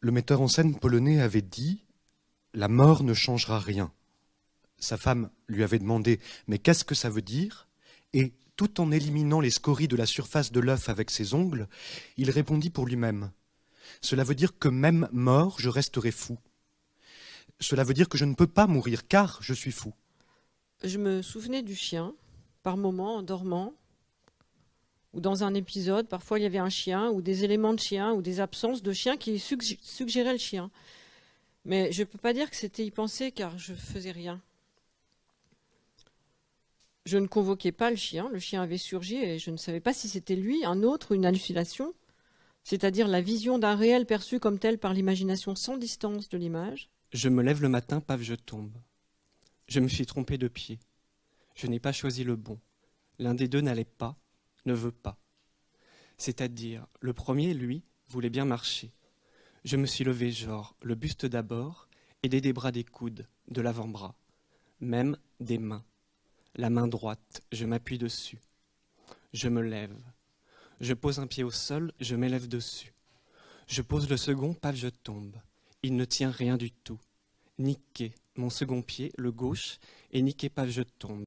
Le metteur en scène polonais avait dit « La mort ne changera rien ». Sa femme lui avait demandé « Mais qu'est-ce que ça veut dire ?» Et tout en éliminant les scories de la surface de l'œuf avec ses ongles, il répondit pour lui-même « Cela veut dire que même mort, je resterai fou. Cela veut dire que je ne peux pas mourir car je suis fou. » Je me souvenais du chien, par moments en dormant, ou dans un épisode, parfois il y avait un chien, ou des éléments de chien, ou des absences de chien qui suggéraient le chien. Mais je ne peux pas dire que c'était y penser, car je ne faisais rien. Je ne convoquais pas le chien avait surgi, et je ne savais pas si c'était lui, un autre, une hallucination, c'est-à-dire la vision d'un réel perçu comme tel par l'imagination sans distance de l'image. Je me lève le matin, paf, je tombe. Je me suis trompé de pied. Je n'ai pas choisi le bon. L'un des deux n'allait pas, ne veut pas. C'est-à-dire, le premier, lui, voulait bien marcher. Je me suis levé genre, le buste d'abord, aidé des bras des coudes, de l'avant-bras, même des mains. La main droite, je m'appuie dessus. Je me lève. Je pose un pied au sol, je m'élève dessus. Je pose le second, paf, je tombe. Il ne tient rien du tout. Niqué, mon second pied, le gauche, et niqué, paf, je tombe.